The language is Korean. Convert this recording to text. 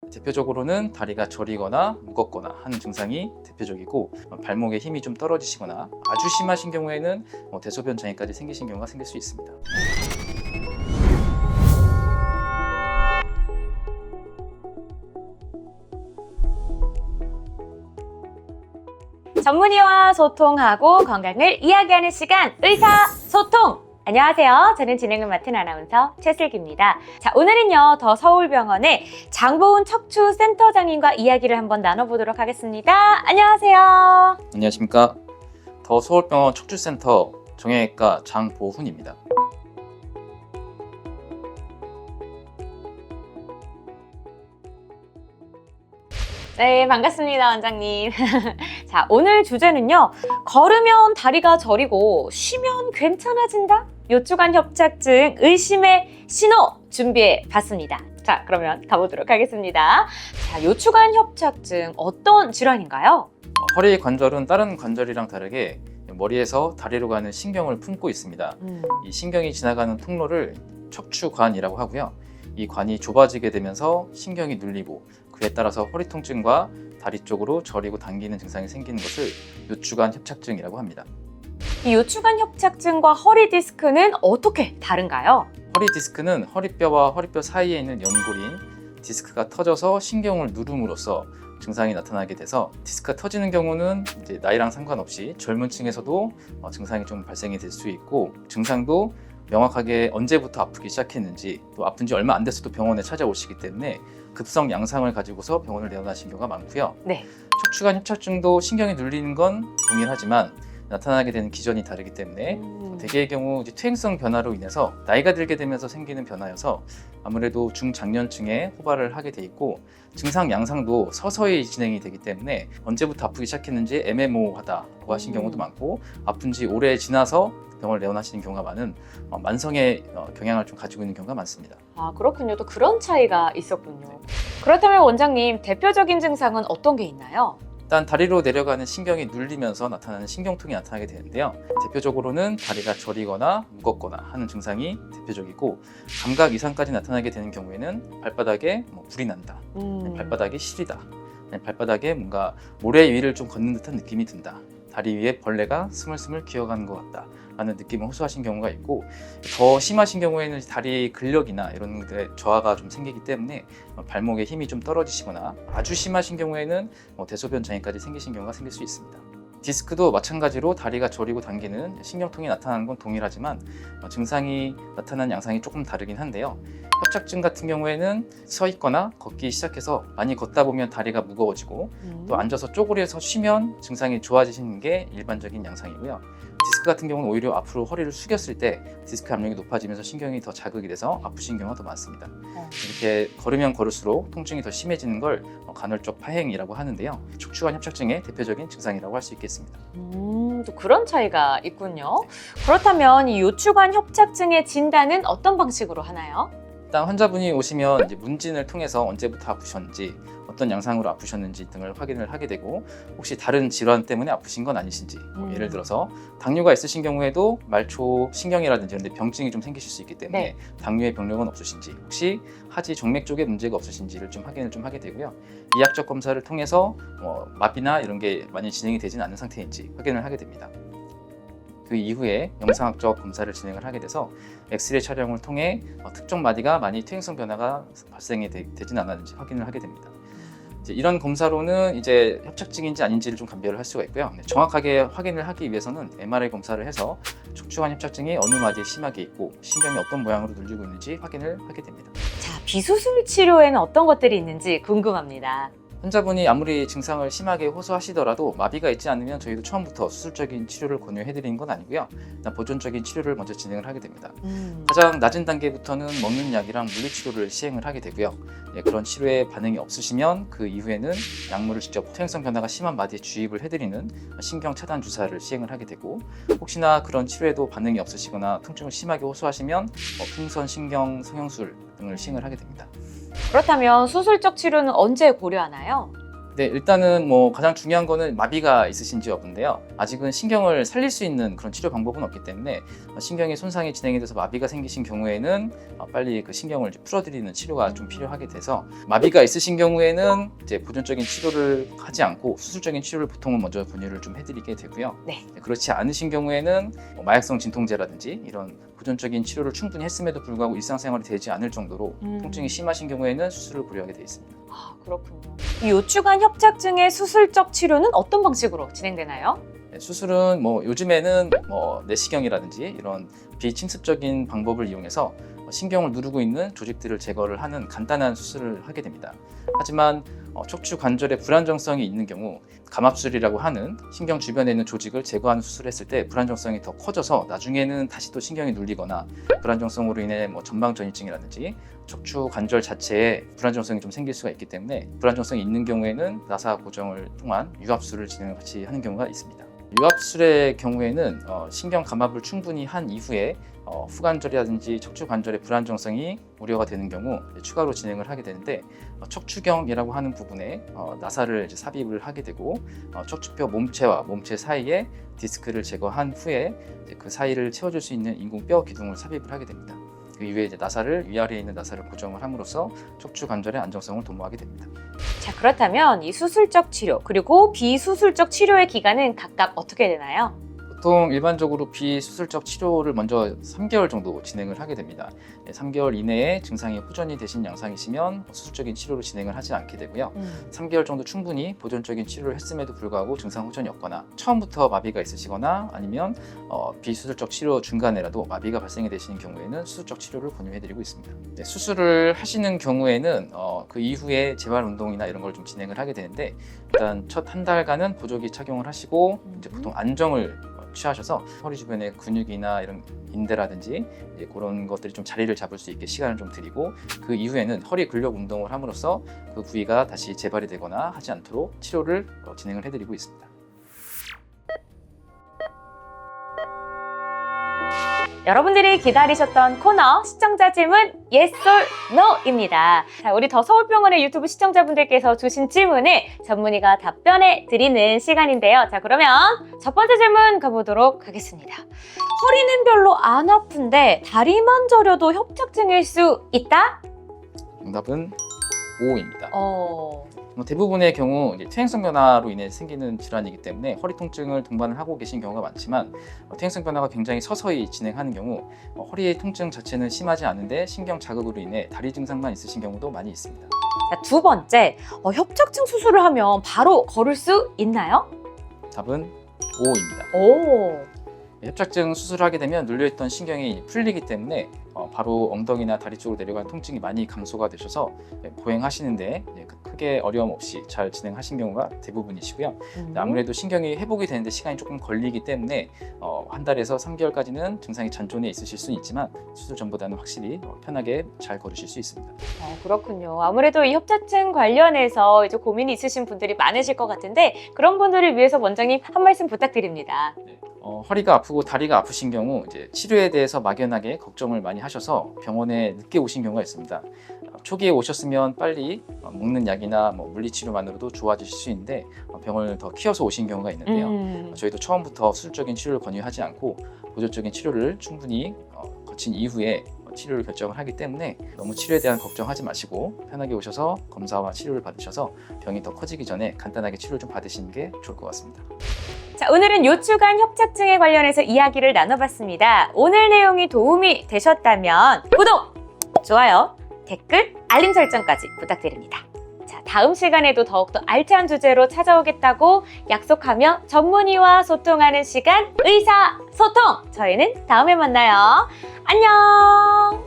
대표적으로는 다리가 저리거나 무겁거나 하는 증상이 대표적이고, 발목에 힘이 좀 떨어지시거나 아주 심하신 경우에는 대소변 장애까지 생기신 경우가 생길 수 있습니다. 전문의와 소통하고 건강을 이야기하는 시간, 의사소통! 안녕하세요. 저는 진행을 맡은 아나운서 최슬기입니다. 자, 오늘은요, 더 서울병원의 장보은 척추센터장님과 이야기를 한번 나눠보도록 하겠습니다. 안녕하세요. 안녕하십니까. 더 서울병원 척추센터 정형외과 장보훈입니다. 네, 반갑습니다, 원장님. 자, 오늘 주제는요, 걸으면 다리가 저리고 쉬면 괜찮아진다? 요추관 협착증 의심의 신호 준비해 봤습니다. 자, 그러면 가보도록 하겠습니다. 자, 요추관 협착증 어떤 질환인가요? 허리 관절은 다른 관절이랑 다르게 머리에서 다리로 가는 신경을 품고 있습니다. 이 신경이 지나가는 통로를 척추관이라고 하고요. 이 관이 좁아지게 되면서 신경이 눌리고, 그에 따라서 허리 통증과 다리 쪽으로 저리고 당기는 증상이 생기는 것을 요추관 협착증이라고 합니다. 이 요추관 협착증과 허리 디스크는 어떻게 다른가요? 허리 디스크는 허리뼈와 허리뼈 사이에 있는 연골인 디스크가 터져서 신경을 누름으로써 증상이 나타나게 돼서, 디스크가 터지는 경우는 이제 나이랑 상관없이 젊은 층에서도 증상이 좀 발생이 될 수 있고, 증상도 명확하게 언제부터 아프기 시작했는지, 또 아픈 지 얼마 안 됐어도 병원에 찾아오시기 때문에 급성 양상을 가지고서 병원을 내원하시는 경우가 많고요. 네. 척추관 협착증도 신경이 눌리는 건 동일하지만 나타나게 되는 기전이 다르기 때문에 대개의 경우 이제 퇴행성 변화로 인해서 나이가 들게 되면서 생기는 변화여서 아무래도 중장년층에 호발을 하게 돼 있고, 증상 양상도 서서히 진행이 되기 때문에 언제부터 아프기 시작했는지 애매모호하다고 하신 경우도 많고, 아픈 지 오래 지나서 병원을 내원하시는 경우가 많은 만성의 경향을 좀 가지고 있는 경우가 많습니다. 아, 그렇군요. 또 그런 차이가 있었군요. 그렇다면 원장님, 대표적인 증상은 어떤 게 있나요? 일단 다리로 내려가는 신경이 눌리면서 나타나는 신경통이 나타나게 되는데요. 대표적으로는 다리가 저리거나 무겁거나 하는 증상이 대표적이고, 감각 이상까지 나타나게 되는 경우에는 발바닥에 불이 난다, 발바닥이 시리다, 발바닥에 뭔가 모래 위를 좀 걷는 듯한 느낌이 든다, 다리 위에 벌레가 스물스물 기어가는 것 같다 라는 느낌을 호소하신 경우가 있고, 더 심하신 경우에는 다리 근력이나 이런 것들의 저하가 좀 생기기 때문에 발목에 힘이 좀 떨어지시거나, 아주 심하신 경우에는 대소변 장애까지 생기신 경우가 생길 수 있습니다. 디스크도 마찬가지로 다리가 저리고 당기는 신경통이 나타나는 건 동일하지만 증상이 나타나는 양상이 조금 다르긴 한데요. 협착증 같은 경우에는 서 있거나 걷기 시작해서 많이 걷다 보면 다리가 무거워지고, 또 앉아서 쪼그려서 쉬면 증상이 좋아지시는 게 일반적인 양상이고요. 디스크 같은 경우는 오히려 앞으로 허리를 숙였을 때 디스크 압력이 높아지면서 신경이 더 자극이 돼서 아프신 경우가 더 많습니다. 이렇게 걸으면 걸을수록 통증이 더 심해지는 걸 간헐적 파행이라고 하는데요. 척추관 협착증의 대표적인 증상이라고 할 수 있겠습니다. 또 그런 차이가 있군요. 그렇다면 이 요추관 협착증의 진단은 어떤 방식으로 하나요? 일단 환자분이 오시면 이제 문진을 통해서 언제부터 아프셨는지, 어떤 양상으로 아프셨는지 등을 확인을 하게 되고, 혹시 다른 질환 때문에 아프신 건 아니신지, 예를 들어서 당뇨가 있으신 경우에도 말초 신경이라든지 이런 데 병증이 좀 생기실 수 있기 때문에 당뇨의 병력은 없으신지, 혹시 하지 정맥 쪽에 문제가 없으신지를 좀 확인을 좀 하게 되고요. 이학적 검사를 통해서 마비나 이런 게 많이 진행이 되지는 않는 상태인지 확인을 하게 됩니다. 그 이후에 영상학적 검사를 진행을 하게 돼서 엑스레이 촬영을 통해 특정 마디가 많이 퇴행성 변화가 발생이 되진 않았는지 확인을 하게 됩니다. 이런 검사로는 이제 협착증인지 아닌지를 좀 감별을 할 수가 있고요. 정확하게 확인을 하기 위해서는 MRI 검사를 해서 척추관 협착증이 어느 마디에 심하게 있고 신경이 어떤 모양으로 눌리고 있는지 확인을 하게 됩니다. 자, 비수술 치료에는 어떤 것들이 있는지 궁금합니다. 환자분이 아무리 증상을 심하게 호소하시더라도 마비가 있지 않으면 저희도 처음부터 수술적인 치료를 권유해드리는 건 아니고요. 일단 보존적인 치료를 먼저 진행을 하게 됩니다. 가장 낮은 단계부터는 먹는 약이랑 물리치료를 시행을 하게 되고요. 그런 치료에 반응이 없으시면 그 이후에는 약물을 직접 퇴행성 변화가 심한 마디에 주입을 해드리는 신경 차단 주사를 시행을 하게 되고, 혹시나 그런 치료에도 반응이 없으시거나 통증을 심하게 호소하시면 풍선 신경 성형술 등을 시행을 하게 됩니다. 그렇다면 수술적 치료는 언제 고려하나요? 네, 일단은 뭐 가장 중요한 거는 마비가 있으신지 여부인데요. 아직은 신경을 살릴 수 있는 그런 치료 방법은 없기 때문에 신경의 손상이 진행이 돼서 마비가 생기신 경우에는 빨리 그 신경을 이제 풀어드리는 치료가 좀 필요하게 돼서, 마비가 있으신 경우에는 이제 보존적인 치료를 하지 않고 수술적인 치료를 보통은 먼저 권유를 좀 해드리게 되고요. 네. 그렇지 않으신 경우에는 마약성 진통제라든지 이런 보존적인 치료를 충분히 했음에도 불구하고 일상생활이 되지 않을 정도로 통증이 심하신 경우에는 수술을 고려하게 되어 있습니다. 아, 그렇군요. 이 요추관 협착증의 수술적 치료는 어떤 방식으로 진행되나요? 네, 수술은 뭐 요즘에는 뭐 내시경이라든지 이런 비침습적인 방법을 이용해서 신경을 누르고 있는 조직들을 제거를 하는 간단한 수술을 하게 됩니다. 하지만 척추 관절에 불안정성이 있는 경우 감압술이라고 하는 신경 주변에 있는 조직을 제거하는 수술을 했을 때 불안정성이 더 커져서 나중에는 다시 또 신경이 눌리거나 불안정성으로 인해 뭐 전방전이증이라든지 척추 관절 자체에 불안정성이 좀 생길 수가 있기 때문에, 불안정성이 있는 경우에는 나사 고정을 통한 유압술을 진행을 같이 하는 경우가 있습니다. 유압술의 경우에는 신경 감압을 충분히 한 이후에 후관절이라든지 척추 관절의 불안정성이 우려가 되는 경우 추가로 진행을 하게 되는데, 척추경이라고 하는 부분에 나사를 이제 삽입을 하게 되고 척추뼈 몸체와 몸체 사이에 디스크를 제거한 후에 그 사이를 채워줄 수 있는 인공 뼈 기둥을 삽입을 하게 됩니다. 그 이후에 이제 나사를, 위아래에 있는 나사를 고정을 함으로써 척추 관절의 안정성을 도모하게 됩니다. 자, 그렇다면 이 수술적 치료 그리고 비수술적 치료의 기간은 각각 어떻게 되나요? 보통 일반적으로 비수술적 치료를 먼저 3개월 정도 진행을 하게 됩니다. 3개월 이내에 증상이 호전이 되신 양상이시면 수술적인 치료를 진행을 하지 않게 되고요. 3개월 정도 충분히 보존적인 치료를 했음에도 불구하고 증상 호전이 없거나 처음부터 마비가 있으시거나 아니면 비수술적 치료 중간에라도 마비가 발생이 되시는 경우에는 수술적 치료를 권유해드리고 있습니다. 네, 수술을 하시는 경우에는 그 이후에 재활 운동이나 이런 걸 좀 진행을 하게 되는데, 일단 첫 한 달간은 보조기 착용을 하시고 이제 보통 안정을 취하셔서 허리 주변의 근육이나 이런 인대라든지 그런 것들이 좀 자리를 잡을 수 있게 시간을 좀 드리고, 그 이후에는 허리 근력 운동을 함으로써 그 부위가 다시 재발이 되거나 하지 않도록 치료를 진행을 해드리고 있습니다. 여러분들이 기다리셨던 코너 시청자 질문 Yes or No입니다. 자, 우리 더 서울병원의 유튜브 시청자분들께서 주신 질문에 전문의가 답변해 드리는 시간인데요. 자, 그러면 첫 번째 질문 가보도록 하겠습니다. 허리는 별로 안 아픈데 다리만 저려도 협착증일 수 있다? 정답은 O입니다. 대부분의 경우 이제 퇴행성 변화로 인해 생기는 질환이기 때문에 허리 통증을 동반을 하고 계신 경우가 많지만, 퇴행성 변화가 굉장히 서서히 진행하는 경우 허리의 통증 자체는 심하지 않은데 신경 자극으로 인해 다리 증상만 있으신 경우도 많이 있습니다. 자, 두 번째, 협착증 수술을 하면 바로 걸을 수 있나요? 답은 O입니다. 오. 협착증 수술을 하게 되면 눌려있던 신경이 풀리기 때문에 바로 엉덩이나 다리 쪽으로 내려가는 통증이 많이 감소가 되셔서 보행하시는데 크게 어려움 없이 잘 진행하신 경우가 대부분이시고요. 아무래도 신경이 회복이 되는데 시간이 조금 걸리기 때문에 한 달에서 3개월까지는 증상이 잔존해 있으실 수는 있지만 수술 전보다는 확실히 편하게 잘 걸으실 수 있습니다. 그렇군요. 아무래도 이 협착증 관련해서 이제 고민이 있으신 분들이 많으실 것 같은데, 그런 분들을 위해서 원장님 한 말씀 부탁드립니다. 네. 허리가 아프고 다리가 아프신 경우 이제 치료에 대해서 막연하게 걱정을 많이 하셔서 병원에 늦게 오신 경우가 있습니다. 초기에 오셨으면 빨리 먹는 약이나 물리치료만으로도 좋아지실 수 있는데 병원을 더 키워서 오신 경우가 있는데요. 저희도 처음부터 수술적인 치료를 권유하지 않고 보조적인 치료를 충분히 거친 이후에 치료를 결정을 하기 때문에 너무 치료에 대한 걱정하지 마시고 편하게 오셔서 검사와 치료를 받으셔서 병이 더 커지기 전에 간단하게 치료를 좀 받으시는 게 좋을 것 같습니다. 자, 오늘은 요추관 협착증에 관련해서 이야기를 나눠봤습니다. 오늘 내용이 도움이 되셨다면 구독, 좋아요, 댓글, 알림 설정까지 부탁드립니다. 자, 다음 시간에도 더욱더 알찬 주제로 찾아오겠다고 약속하며 전문의와 소통하는 시간 의사소통! 저희는 다음에 만나요. 안녕!